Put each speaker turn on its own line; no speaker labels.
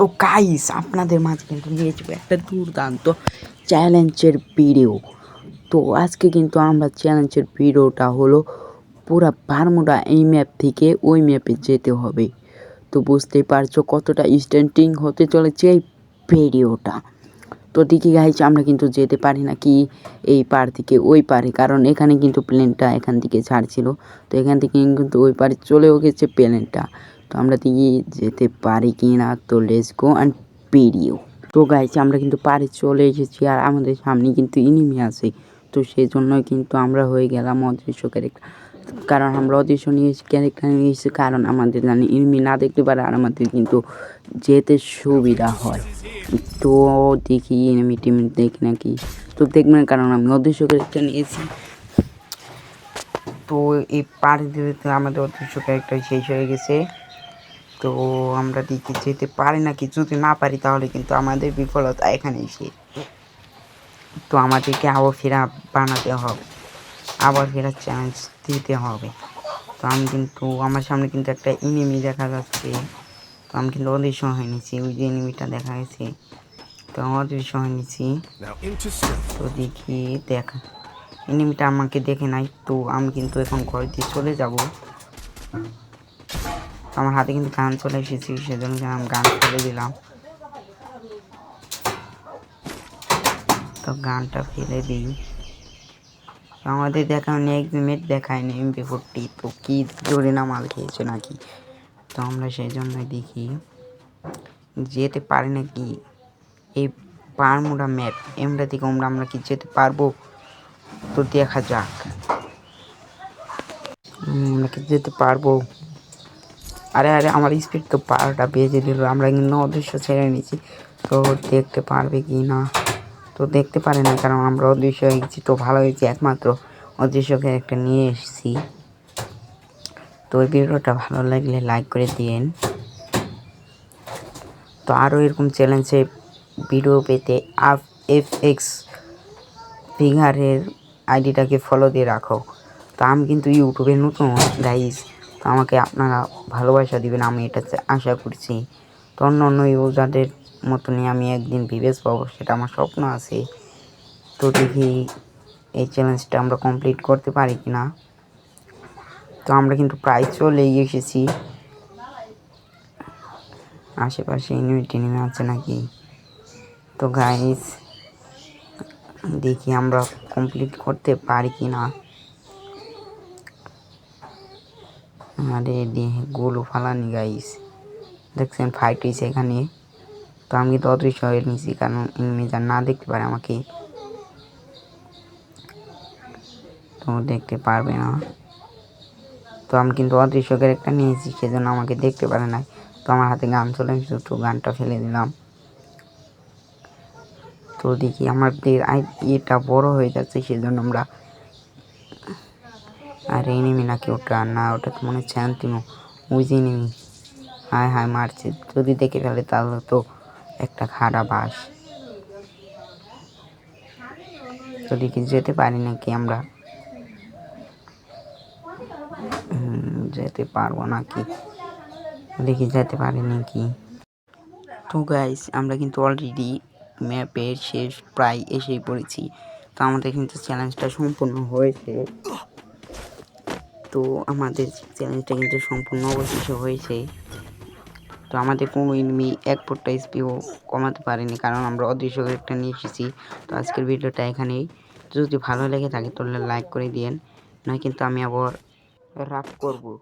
তো গাইস আপনাদের মাঝে কিন্তু নিয়ে যাবো একটা দুর্দান্ত চ্যালেঞ্জের ভিডিও। তো আজকে কিন্তু আমরা চ্যালেঞ্জের ভিডিওটা হলো পুরা বারমুডা এই ম্যাপ থেকে ওই ম্যাপে যেতে হবে। তো বুঝতেই পারছো কতটা স্ট্যান্ডিং হতে চলেছে এই ভিডিওটা। তো দেখি গাইস আমরা কিন্তু যেতে পারি না কি এই পার থেকে ওই পারে, কারণ এখানে কিন্তু প্লেনটা এখান থেকে ছাড়ছিল। তো এখান থেকে কিন্তু ওই পারে চলেও গেছে প্লেনটা। তো আমরা দেখি যেতে পারি কি না। তো লেটস গো অ্যান্ড ভিডিও। তো গাইস আমরা কিন্তু পারে চলে এসেছি আর আমাদের সামনে কিন্তু ইনিমি আছে। তো সেই জন্যই কিন্তু আমরা হয়ে গেলাম অদৃশ্য ক্যারেক্টার, কারণ আমরা অদৃশ্য নিয়েছি ক্যারেক্টার নিয়েছি, কারণ আমাদের জানি ইনিমি না দেখতে পারে আর আমাদের কিন্তু যেতে সুবিধা হয়। তো দেখি এনিমি টিম দেখি নাকি, তো দেখবেন কারণ আমি অদৃশ্য ক্যারেক্টার নিয়েছি। তো এই পাড়ি দিতে আমাদের অদৃশ্য ক্যারেক্টার শেষ হয়ে গেছে। তো আমরা দেখি যেতে পারি নাকি, যদি না পারি তাহলে কিন্তু আমাদের বিফলতা এখানেই শেষ। তো আমাদেরকে আবার ফেরা বানাতে হবে, আবার ফেরার চ্যালেঞ্জ দিতে হবে। তো আমি কিন্তু আমার সামনে কিন্তু একটা এনিমি দেখা যাচ্ছে। তো আমি কিন্তু অদৃশ্য হয়ে নিয়েছি, ওই যে এনিমিটা দেখা গেছে। তো অদৃশ্য হয়ে নিয়েছি। তো দেখি দেখা এনিমিটা আমাকে দেখে নাই। তো আমি কিন্তু এখন ঘর দিয়ে চলে যাব। আমার হাতে কিন্তু গান চলে এসেছি, সেজন্য আমি গান ফেলে দিলাম। তো গানটা ফেলে দিই। আমাদের দেখা নেক্সট দেখায়নি MP40। তো কি জোরে না মাল খেয়েছে নাকি, তো আমরা সেই জন্যই দেখি যেতে পারি নাকি এই বারমুডা ম্যাপ এমরা থেকে আমরা কি যেতে পারবো। তো দেখা যাক আমরা কি যেতে পারবো। আরে আমার স্পিড তো 12টা বেজে দিল, আমরা কিন্তু অদৃশ্য ছেড়ে নিয়েছি। তো দেখতে পারবে কি না, তো দেখতে পারে না কারণ আমরা অদৃশ্য হয়ে গেছি। তো ভালো হয়েছে একমাত্র অদৃশ্য ক্যারেক্টার নিয়ে এসেছি। তো এই ভিডিওটা ভালো লাগলে লাইক করে দিন। তো আরও এরকম চ্যালেঞ্জে ভিডিও পেতে FX ফিগারের আইডিটাকে ফলো দিয়ে রাখো। তো আমি কিন্তু ইউটিউবে নতুন গাইস, তো আমাকে আপনারা ভালোবাসা দিবেন, আমি এটা আশা করছি। তো অন্য ইউজারদের মতনই আমি একদিন ভিভেস পাবো, সেটা আমার স্বপ্ন আছে। তো দেখি এই চ্যালেঞ্জটা আমরা কমপ্লিট করতে পারি কি না। তো আমরা কিন্তু প্রায় চলেই এসেছি। আশেপাশে এনিমি আছে নাকি। তো গাইস দেখি আমরা কমপ্লিট করতে পারি কি না। আরে গোলু ফালানি গাইস, দেখছেন ফাইট হয়েছে এখানে। তো আমি তো অদৃশ্য হয়ে নিয়েছি কারণ এনিমি যা না দেখতে পারে আমাকে, তো দেখতে পারবে না। তো আমি কিন্তু অদৃশ্য ক্যারেক্টার নিয়েছি, সেজন্য আমাকে দেখতে পারে না। তো আমার হাতে গান চলে এসেছে, তো গানটা ফেলে দিলাম। তো দেখি আমাদের এটা বড় হয়ে যাচ্ছে, সেজন্য আমরা আর এনিমি নাকি ওটা না, ওটা তো মনে হচ্ছে অ্যান্টিনো, ওই যে এনিমি। হায় মারছে, যদি দেখে ফেলে তাহলে তো একটা খারাপ বাস। তো দেখি যেতে পারি নাকি আমরা, যেতে পারবো নাকি, দেখি যেতে পারি নাকি। তো গাইস আমরা কিন্তু অলরেডি ম্যাপের শেষ প্রায় এসেই পড়েছি। তো আমাদের কিন্তু চ্যালেঞ্জটা সম্পূর্ণ হয়েছে। তো আমাদের চ্যালেঞ্জটা কিন্তু সম্পূর্ণ অবশেষে হয়েছে। তো আমাদের কোনো এনিমি এক ফুটটা স্পিও কমাতে পারেনি, কারণ আমরা অদৃশ্য ক্যারেক্টার নিয়ে এসেছি। তো আজকের ভিডিওটা এখানেই, যদি ভালো লেগে থাকে তাহলে লাইক করে দিন, নয় কিন্তু আমি আবার রাগ করবো।